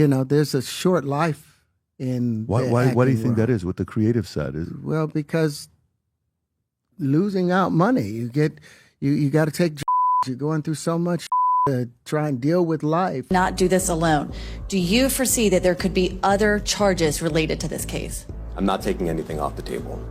there's a short life in Why do you think that is? What the creative side is? Well, because losing out money, you got to take. You're going through so much to try and deal with life. Not do this alone. Do you foresee that there could be other charges related to this case? I'm not taking anything off the table.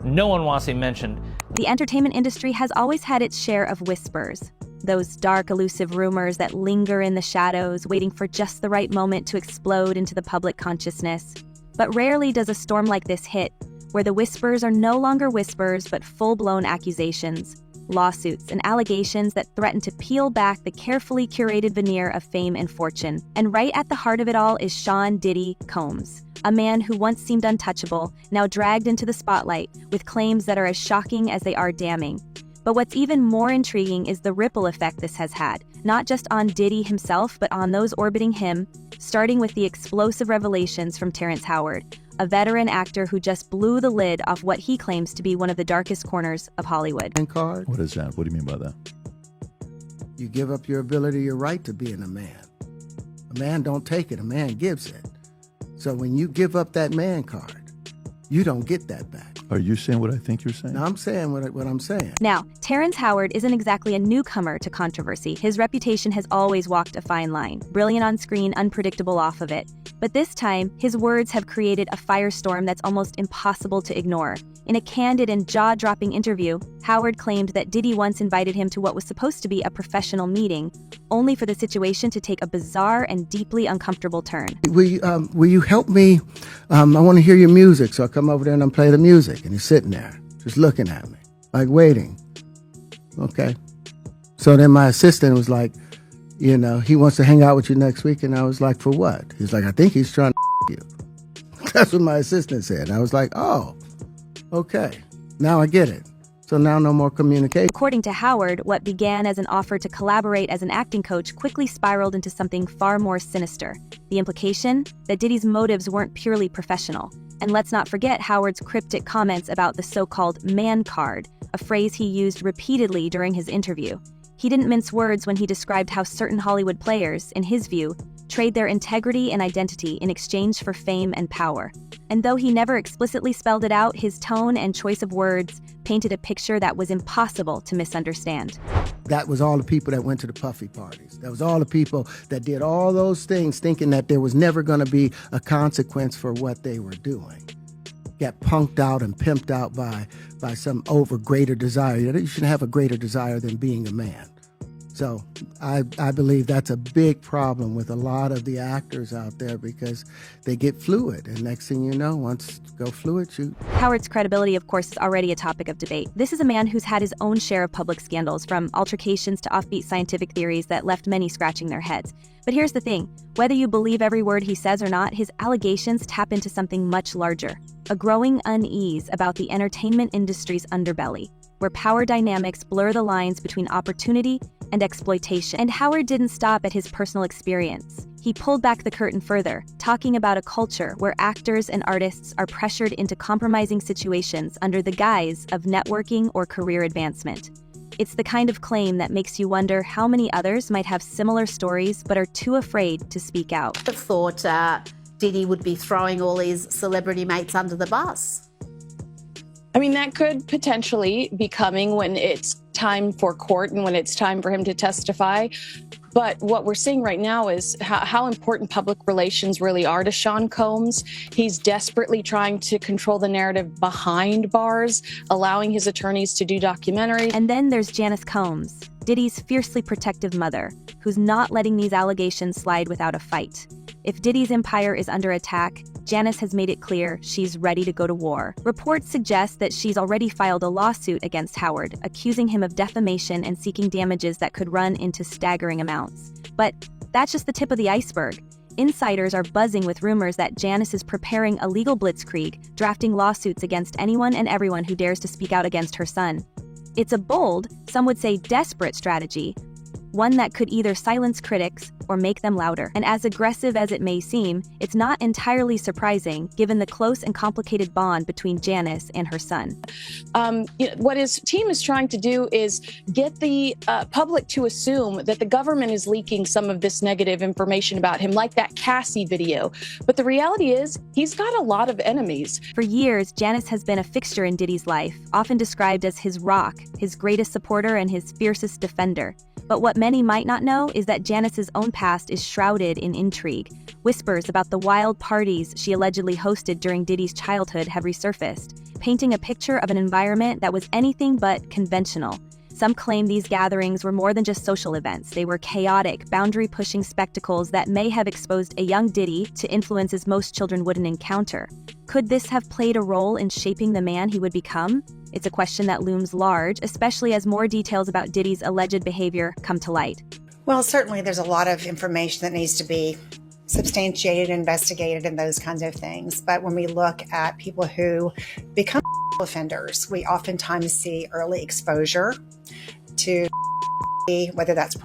No one wants to be mentioned. The entertainment industry has always had its share of whispers. Those dark, elusive rumors that linger in the shadows, waiting for just the right moment to explode into the public consciousness. But rarely does a storm like this hit, where the whispers are no longer whispers but full-blown accusations, lawsuits, and allegations that threaten to peel back the carefully curated veneer of fame and fortune. And right at the heart of it all is Sean Diddy Combs, a man who once seemed untouchable, now dragged into the spotlight with claims that are as shocking as they are damning. But what's even more intriguing is the ripple effect this has had, not just on Diddy himself, but on those orbiting him, starting with the explosive revelations from Terrence Howard, a veteran actor who just blew the lid off what he claims to be one of the darkest corners of Hollywood. Card. What is that? What do you mean by that? You give up your ability, your right to being a man. A man don't take it, a man gives it. So when you give up that man card, you don't get that back. Are you saying what I think you're saying? No, I'm saying what I'm saying. Now, Terrence Howard isn't exactly a newcomer to controversy. His reputation has always walked a fine line, brilliant on screen, unpredictable off of it. But this time, his words have created a firestorm that's almost impossible to ignore. In a candid and jaw-dropping interview, Howard claimed that Diddy once invited him to what was supposed to be a professional meeting, only for the situation to take a bizarre and deeply uncomfortable turn. Will you help me? I want to hear your music, so I come over there and I play the music. And he's sitting there, just looking at me, like waiting. Okay. So then my assistant was like, he wants to hang out with you next week. And I was like, for what? He's like, I think he's trying to you. That's what my assistant said. I was like, oh, okay. Now I get it. So now no more communication. According to Howard, what began as an offer to collaborate as an acting coach quickly spiraled into something far more sinister. The implication? That Diddy's motives weren't purely professional. And let's not forget Howard's cryptic comments about the so-called man card, a phrase he used repeatedly during his interview. He didn't mince words when he described how certain Hollywood players, in his view, trade their integrity and identity in exchange for fame and power. And though he never explicitly spelled it out, his tone and choice of words painted a picture that was impossible to misunderstand. That was all the people that went to the puffy parties. That was all the people that did all those things thinking that there was never going to be a consequence for what they were doing. Got punked out and pimped out by some greater desire. You shouldn't have a greater desire than being a man. So I believe that's a big problem with a lot of the actors out there because they get fluid. And next thing you know, once you go fluid, shoot. Howard's credibility, of course, is already a topic of debate. This is a man who's had his own share of public scandals, from altercations to offbeat scientific theories that left many scratching their heads. But here's the thing. Whether you believe every word he says or not, his allegations tap into something much larger. A growing unease about the entertainment industry's underbelly, where power dynamics blur the lines between opportunity and exploitation. And Howard didn't stop at his personal experience. He pulled back the curtain further, talking about a culture where actors and artists are pressured into compromising situations under the guise of networking or career advancement. It's the kind of claim that makes you wonder how many others might have similar stories but are too afraid to speak out. I thought Diddy would be throwing all his celebrity mates under the bus. I mean, that could potentially be coming when it's time for court and when it's time for him to testify. But what we're seeing right now is how important public relations really are to Sean Combs. He's desperately trying to control the narrative behind bars, allowing his attorneys to do documentaries. And then there's Janice Combs, Diddy's fiercely protective mother, who's not letting these allegations slide without a fight. If Diddy's empire is under attack, Janice has made it clear she's ready to go to war. Reports suggest that she's already filed a lawsuit against Howard, accusing him of defamation and seeking damages that could run into staggering amounts. But that's just the tip of the iceberg. Insiders are buzzing with rumors that Janice is preparing a legal blitzkrieg, drafting lawsuits against anyone and everyone who dares to speak out against her son. It's a bold, some would say desperate strategy, one that could either silence critics or make them louder. And as aggressive as it may seem, it's not entirely surprising given the close and complicated bond between Janice and her son. What his team is trying to do is get the public to assume that the government is leaking some of this negative information about him, like that Cassie video. But the reality is, he's got a lot of enemies. For years, Janice has been a fixture in Diddy's life, often described as his rock, his greatest supporter, and his fiercest defender. But what many might not know is that Janice's own past is shrouded in intrigue. Whispers about the wild parties she allegedly hosted during Diddy's childhood have resurfaced, painting a picture of an environment that was anything but conventional. Some claim these gatherings were more than just social events. They were chaotic, boundary-pushing spectacles that may have exposed a young Diddy to influences most children wouldn't encounter. Could this have played a role in shaping the man he would become? It's a question that looms large, especially as more details about Diddy's alleged behavior come to light. Well, certainly there's a lot of information that needs to be substantiated, investigated, and those kinds of things. But when we look at people who become offenders, we oftentimes see early exposure to whether that's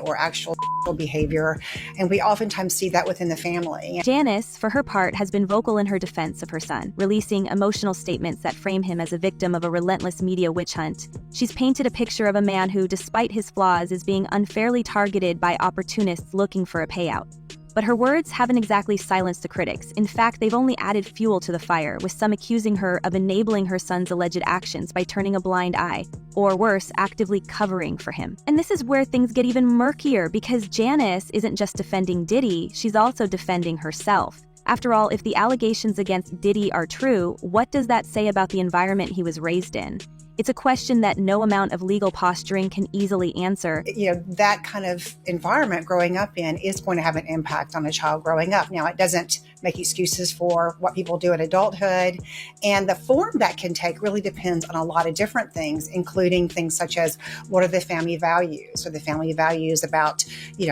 or actual behavior, and we oftentimes see that within the family. Janice, for her part, has been vocal in her defense of her son, releasing emotional statements that frame him as a victim of a relentless media witch hunt. She's painted a picture of a man who, despite his flaws, is being unfairly targeted by opportunists looking for a payout. But her words haven't exactly silenced the critics. In fact, they've only added fuel to the fire, with some accusing her of enabling her son's alleged actions by turning a blind eye, or worse, actively covering for him. And this is where things get even murkier, because Janice isn't just defending Diddy, she's also defending herself. After all, if the allegations against Diddy are true, what does that say about the environment he was raised in? It's a question that no amount of legal posturing can easily answer. That kind of environment growing up in is going to have an impact on a child growing up. Now, it doesn't make excuses for what people do in adulthood. And the form that can take really depends on a lot of different things, including things such as what are the family values? Are the family values about,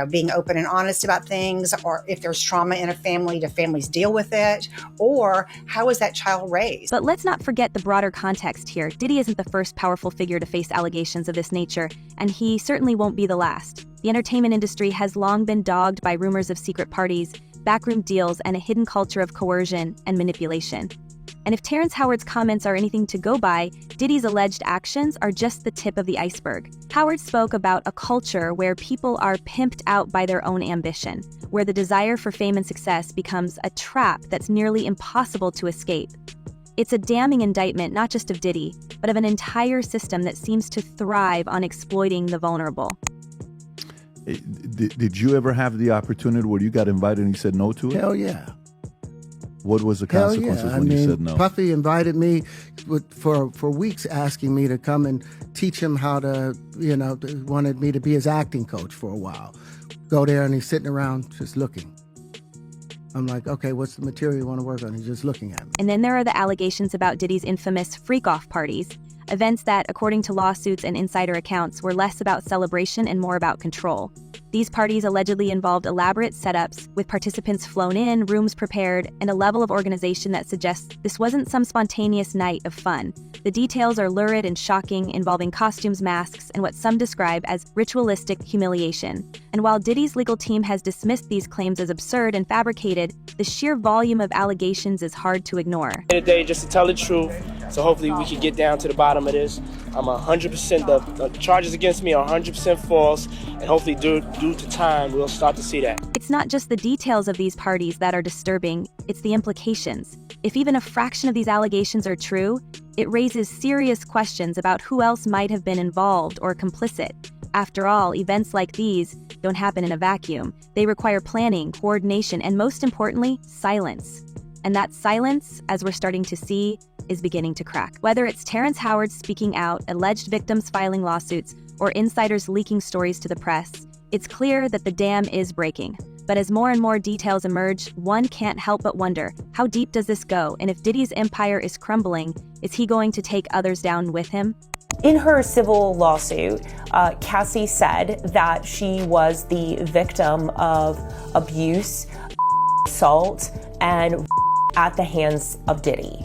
being open and honest about things? Or if there's trauma in a family, do families deal with it? Or how is that child raised? But let's not forget the broader context here. Diddy isn't the first powerful figure to face allegations of this nature, and he certainly won't be the last. The entertainment industry has long been dogged by rumors of secret parties, backroom deals, and a hidden culture of coercion and manipulation. And if Terrence Howard's comments are anything to go by, Diddy's alleged actions are just the tip of the iceberg. Howard spoke about a culture where people are pimped out by their own ambition, where the desire for fame and success becomes a trap that's nearly impossible to escape. It's a damning indictment not just of Diddy, but of an entire system that seems to thrive on exploiting the vulnerable. Did you ever have the opportunity where you got invited and you said no to it? Hell yeah. What was the consequences when you said no? Puffy invited me for weeks, asking me to come and teach him how to, wanted me to be his acting coach for a while. Go there and he's sitting around just looking. I'm like, okay, what's the material you want to work on? He's just looking at me. And then there are the allegations about Diddy's infamous freak-off parties, events that, according to lawsuits and insider accounts, were less about celebration and more about control. These parties allegedly involved elaborate setups, with participants flown in, rooms prepared, and a level of organization that suggests this wasn't some spontaneous night of fun. The details are lurid and shocking, involving costumes, masks, and what some describe as ritualistic humiliation. And while Diddy's legal team has dismissed these claims as absurd and fabricated, the sheer volume of allegations is hard to ignore. At the end of the day, just to tell the truth, so hopefully we can get down to the bottom of this. I'm 100%, the charges against me are 100% false, and hopefully due to time, we'll start to see that. It's not just the details of these parties that are disturbing, it's the implications. If even a fraction of these allegations are true, it raises serious questions about who else might have been involved or complicit. After all, events like these don't happen in a vacuum. They require planning, coordination, and most importantly, silence. And that silence, as we're starting to see, is beginning to crack. Whether it's Terrence Howard speaking out, alleged victims filing lawsuits, or insiders leaking stories to the press, it's clear that the dam is breaking. But as more and more details emerge, one can't help but wonder, how deep does this go? And if Diddy's empire is crumbling, is he going to take others down with him? In her civil lawsuit, Cassie said that she was the victim of abuse, assault, and at the hands of Diddy.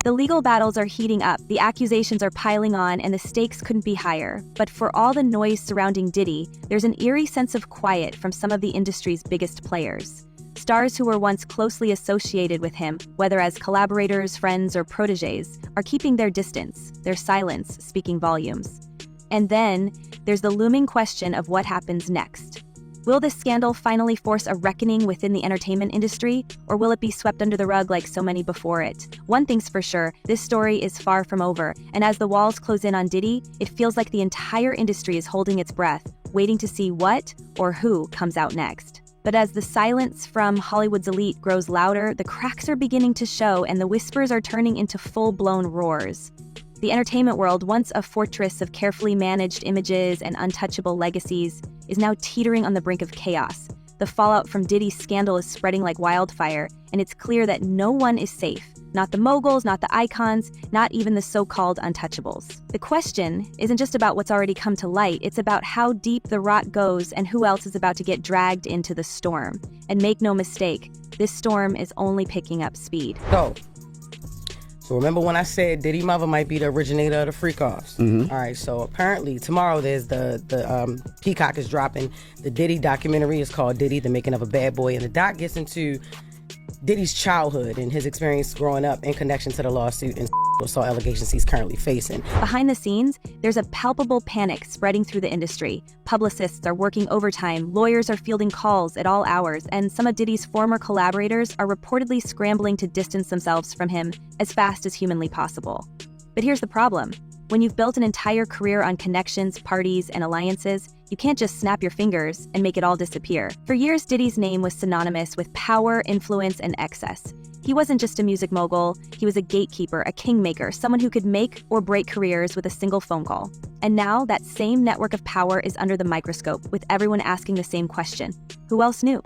The legal battles are heating up, the accusations are piling on, and the stakes couldn't be higher. But for all the noise surrounding Diddy, there's an eerie sense of quiet from some of the industry's biggest players. Stars who were once closely associated with him, whether as collaborators, friends, or protégés, are keeping their distance, their silence speaking volumes. And then, there's the looming question of what happens next. Will this scandal finally force a reckoning within the entertainment industry, or will it be swept under the rug like so many before it? One thing's for sure, this story is far from over, and as the walls close in on Diddy, it feels like the entire industry is holding its breath, waiting to see what or who comes out next. But as the silence from Hollywood's elite grows louder, the cracks are beginning to show and the whispers are turning into full-blown roars. The entertainment world, once a fortress of carefully managed images and untouchable legacies, is now teetering on the brink of chaos. The fallout from Diddy's scandal is spreading like wildfire, and it's clear that no one is safe. Not the moguls, not the icons, not even the so-called untouchables. The question isn't just about what's already come to light, it's about how deep the rot goes and who else is about to get dragged into the storm. And make no mistake, this storm is only picking up speed. So remember when I said Diddy mother might be the originator of the freak-offs? All right, so apparently tomorrow there's the Peacock is dropping the Diddy documentary. It's called Diddy, The Making of a Bad Boy. And the doc gets into Diddy's childhood and his experience growing up in connection to the lawsuit and assault allegations he's currently facing. Behind the scenes, there's a palpable panic spreading through the industry. Publicists are working overtime, lawyers are fielding calls at all hours, and some of Diddy's former collaborators are reportedly scrambling to distance themselves from him as fast as humanly possible. But here's the problem. When you've built an entire career on connections, parties, and alliances, you can't just snap your fingers and make it all disappear. For years, Diddy's name was synonymous with power, influence, and excess. He wasn't just a music mogul, he was a gatekeeper, a kingmaker, someone who could make or break careers with a single phone call. And now, that same network of power is under the microscope, with everyone asking the same question. Who else knew?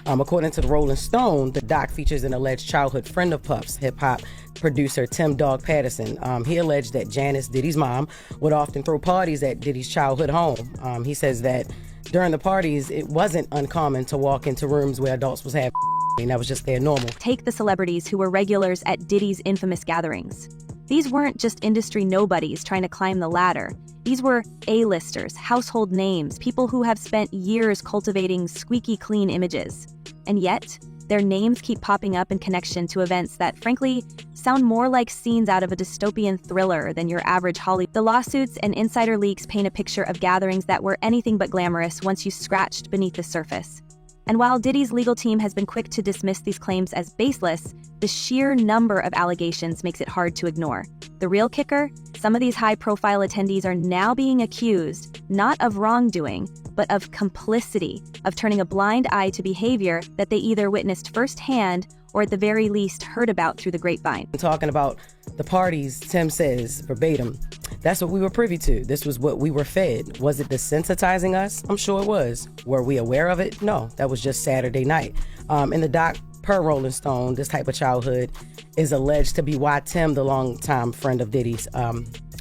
According to the Rolling Stone, the doc features an alleged childhood friend of Puff's, hip-hop producer Tim Dog Patterson. He alleged that Janice, Diddy's mom, would often throw parties at Diddy's childhood home. He says that during the parties, it wasn't uncommon to walk into rooms where adults was having and that was just their normal. Take the celebrities who were regulars at Diddy's infamous gatherings. These weren't just industry nobodies trying to climb the ladder. These were A-listers, household names, people who have spent years cultivating squeaky clean images. And yet, their names keep popping up in connection to events that, frankly, sound more like scenes out of a dystopian thriller than your average Hollywood. The lawsuits and insider leaks paint a picture of gatherings that were anything but glamorous once you scratched beneath the surface. And while Diddy's legal team has been quick to dismiss these claims as baseless, the sheer number of allegations makes it hard to ignore. The real kicker? Some of these high-profile attendees are now being accused, not of wrongdoing, but of complicity, of turning a blind eye to behavior that they either witnessed firsthand or at the very least heard about through the grapevine. Talking about the parties, Tim says, verbatim, that's what we were privy to. This was what we were fed. Was it desensitizing us? I'm sure it was. Were we aware of it? No, that was just Saturday night. In the doc, per Rolling Stone, this type of childhood is alleged to be why Tim, the longtime friend of Diddy's,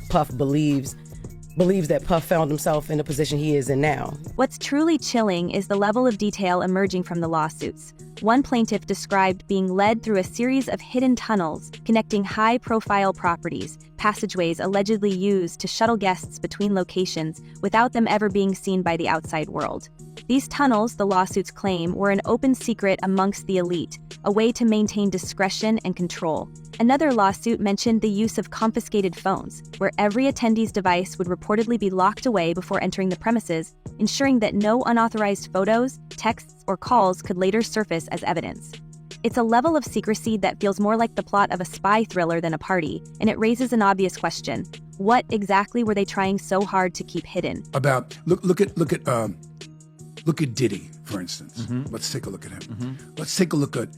Puff believes that Puff found himself in the position he is in now. What's truly chilling is the level of detail emerging from the lawsuits. One plaintiff described being led through a series of hidden tunnels connecting high-profile properties, passageways allegedly used to shuttle guests between locations without them ever being seen by the outside world. These tunnels, the lawsuits claim, were an open secret amongst the elite, a way to maintain discretion and control. Another lawsuit mentioned the use of confiscated phones, where every attendee's device would reportedly be locked away before entering the premises, ensuring that no unauthorized photos, texts, or calls could later surface as evidence. It's a level of secrecy that feels more like the plot of a spy thriller than a party, and it raises an obvious question. What exactly were they trying so hard to keep hidden? Look at Diddy, for instance. Let's take a look at him. Let's take a look at,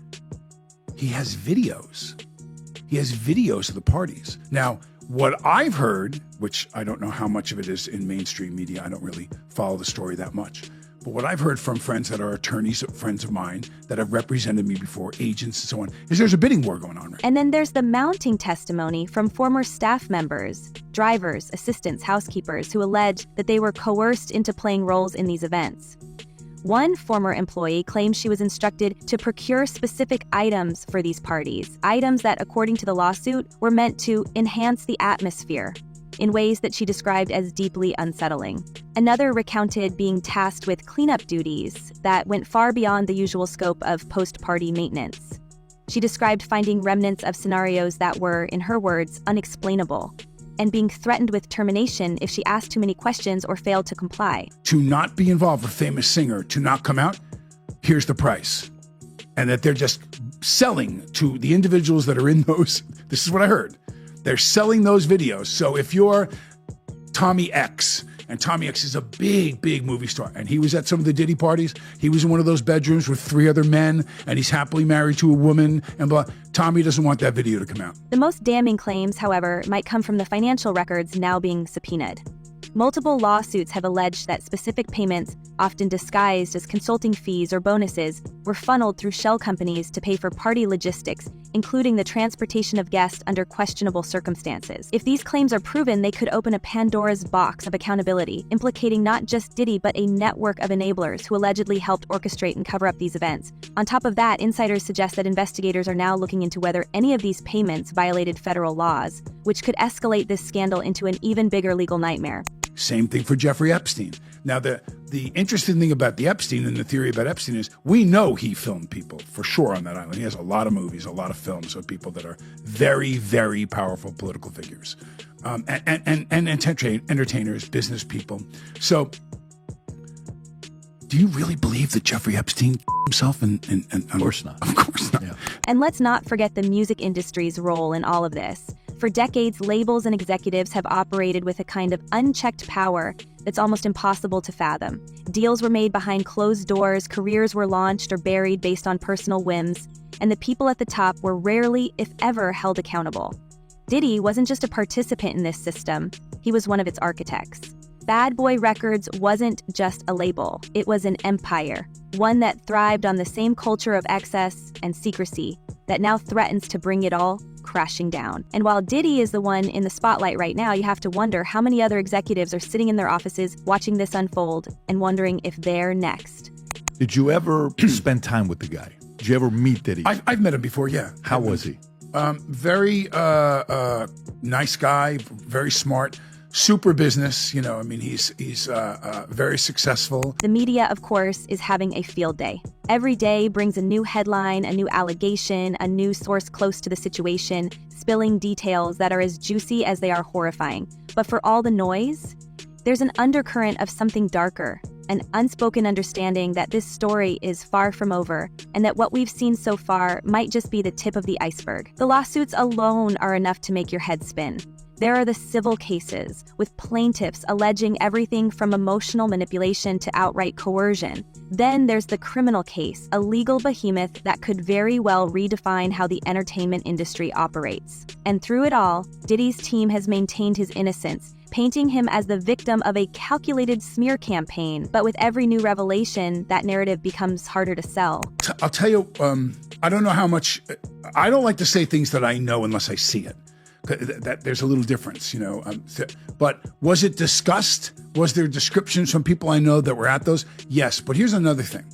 he has videos. He has videos of the parties. Now, what I've heard, which I don't know how much of it is in mainstream media, I don't really follow the story that much, but what I've heard from friends that are attorneys, friends of mine that have represented me before, agents and so on, is there's a bidding war going on right now. And then there's the mounting testimony from former staff members, drivers, assistants, housekeepers who allege that they were coerced into playing roles in these events. One former employee claims she was instructed to procure specific items for these parties, items that, according to the lawsuit, were meant to enhance the atmosphere in ways that she described as deeply unsettling. Another recounted being tasked with cleanup duties that went far beyond the usual scope of post-party maintenance. She described finding remnants of scenarios that were, in her words, unexplainable, and being threatened with termination if she asked too many questions or failed to comply. To not be involved with a famous singer, to not come out, here's the price. And that they're just selling to the individuals that are in those. This is what I heard. They're selling those videos. So if you're Tommy X, and Tommy X is a big, big movie star, and he was at some of the Diddy parties, he was in one of those bedrooms with 3 other men, and he's happily married to a woman, and blah. Tommy doesn't want that video to come out. The most damning claims, however, might come from the financial records now being subpoenaed. Multiple lawsuits have alleged that specific payments, often disguised as consulting fees or bonuses, were funneled through shell companies to pay for party logistics, including the transportation of guests under questionable circumstances. If these claims are proven, they could open a Pandora's box of accountability, implicating not just Diddy but a network of enablers who allegedly helped orchestrate and cover up these events. On top of that, insiders suggest that investigators are now looking into whether any of these payments violated federal laws, which could escalate this scandal into an even bigger legal nightmare. Same thing for Jeffrey Epstein. Now, the interesting thing about the Epstein and the theory about Epstein is we know he filmed people for sure on that island. He has a lot of movies, a lot of films of people that are very, very powerful political figures and entertainers, business people. So do you really believe that Jeffrey Epstein himself? Of course not. Of course not. Yeah. And let's not forget the music industry's role in all of this. For decades, labels and executives have operated with a kind of unchecked power that's almost impossible to fathom. Deals were made behind closed doors, careers were launched or buried based on personal whims, and the people at the top were rarely, if ever, held accountable. Diddy wasn't just a participant in this system, he was one of its architects. Bad Boy Records wasn't just a label, it was an empire, one that thrived on the same culture of excess and secrecy that now threatens to bring it all crashing down. And while Diddy is the one in the spotlight right now, you have to wonder how many other executives are sitting in their offices watching this unfold and wondering if they're next. Did you ever spend time with the guy? Did you ever meet Diddy? I've met him before, yeah. How was he? Very nice guy, very smart. Super business, you know, I mean, he's very successful. The media, of course, is having a field day. Every day brings a new headline, a new allegation, a new source close to the situation, spilling details that are as juicy as they are horrifying. But for all the noise, there's an undercurrent of something darker, an unspoken understanding that this story is far from over, and that what we've seen so far might just be the tip of the iceberg. The lawsuits alone are enough to make your head spin. There are the civil cases, with plaintiffs alleging everything from emotional manipulation to outright coercion. Then there's the criminal case, a legal behemoth that could very well redefine how the entertainment industry operates. And through it all, Diddy's team has maintained his innocence, painting him as the victim of a calculated smear campaign. But with every new revelation, that narrative becomes harder to sell. I'll tell you, I don't know how much, I don't like to say things that I know unless I see it. That there's a little difference, you know. But was it discussed? Was there descriptions from people I know that were at those? Yes, but here's another thing.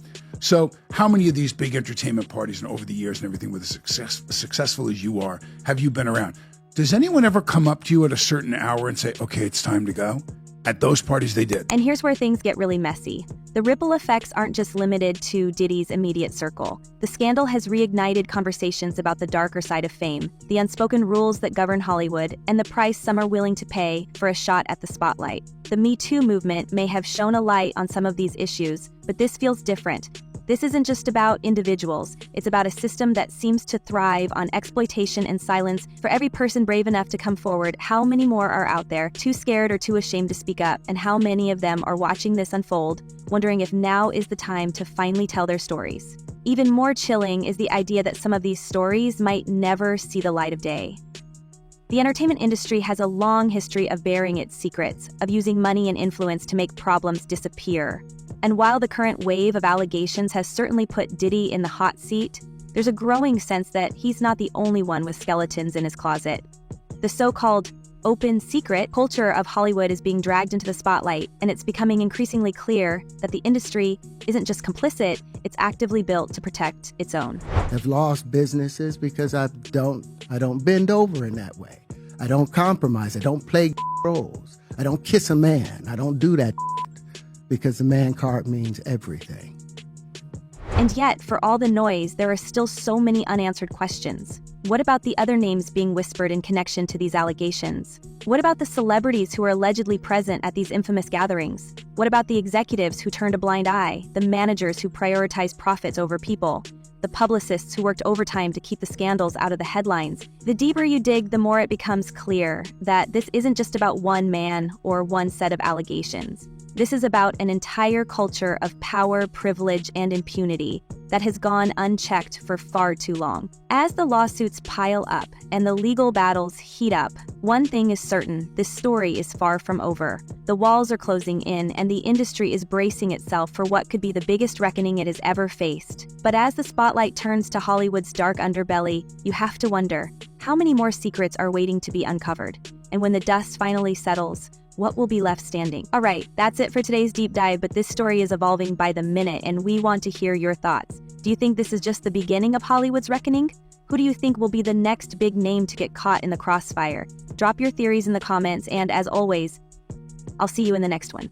So how many of these big entertainment parties and over the years and everything, with as successful as you are, have you been around? Does anyone ever come up to you at a certain hour and say, okay, it's time to go? At those parties, they did. And here's where things get really messy. The ripple effects aren't just limited to Diddy's immediate circle. The scandal has reignited conversations about the darker side of fame, the unspoken rules that govern Hollywood, and the price some are willing to pay for a shot at the spotlight. The Me Too movement may have shone a light on some of these issues, but this feels different. This isn't just about individuals. It's about a system that seems to thrive on exploitation and silence. For every person brave enough to come forward, how many more are out there, too scared or too ashamed to speak up? And how many of them are watching this unfold, wondering if now is the time to finally tell their stories? Even more chilling is the idea that some of these stories might never see the light of day. The entertainment industry has a long history of burying its secrets, of using money and influence to make problems disappear. And while the current wave of allegations has certainly put Diddy in the hot seat, there's a growing sense that he's not the only one with skeletons in his closet. The so-called open secret culture of Hollywood is being dragged into the spotlight, and it's becoming increasingly clear that the industry isn't just complicit, it's actively built to protect its own. I've lost businesses because I don't bend over in that way. I don't compromise. I don't play roles. I don't kiss a man. I don't do that because the man card means everything. And yet, for all the noise, there are still so many unanswered questions. What about the other names being whispered in connection to these allegations? What about the celebrities who are allegedly present at these infamous gatherings? What about the executives who turned a blind eye, the managers who prioritized profits over people, the publicists who worked overtime to keep the scandals out of the headlines? The deeper you dig, the more it becomes clear that this isn't just about one man or one set of allegations. This is about an entire culture of power, privilege, and impunity that has gone unchecked for far too long. As the lawsuits pile up and the legal battles heat up, one thing is certain: this story is far from over. The walls are closing in, and the industry is bracing itself for what could be the biggest reckoning it has ever faced. But as the spotlight turns to Hollywood's dark underbelly, you have to wonder, how many more secrets are waiting to be uncovered? And when the dust finally settles, what will be left standing? All right, that's it for today's deep dive, but this story is evolving by the minute, and we want to hear your thoughts. Do you think this is just the beginning of Hollywood's reckoning? Who do you think will be the next big name to get caught in the crossfire? Drop your theories in the comments, and as always, I'll see you in the next one.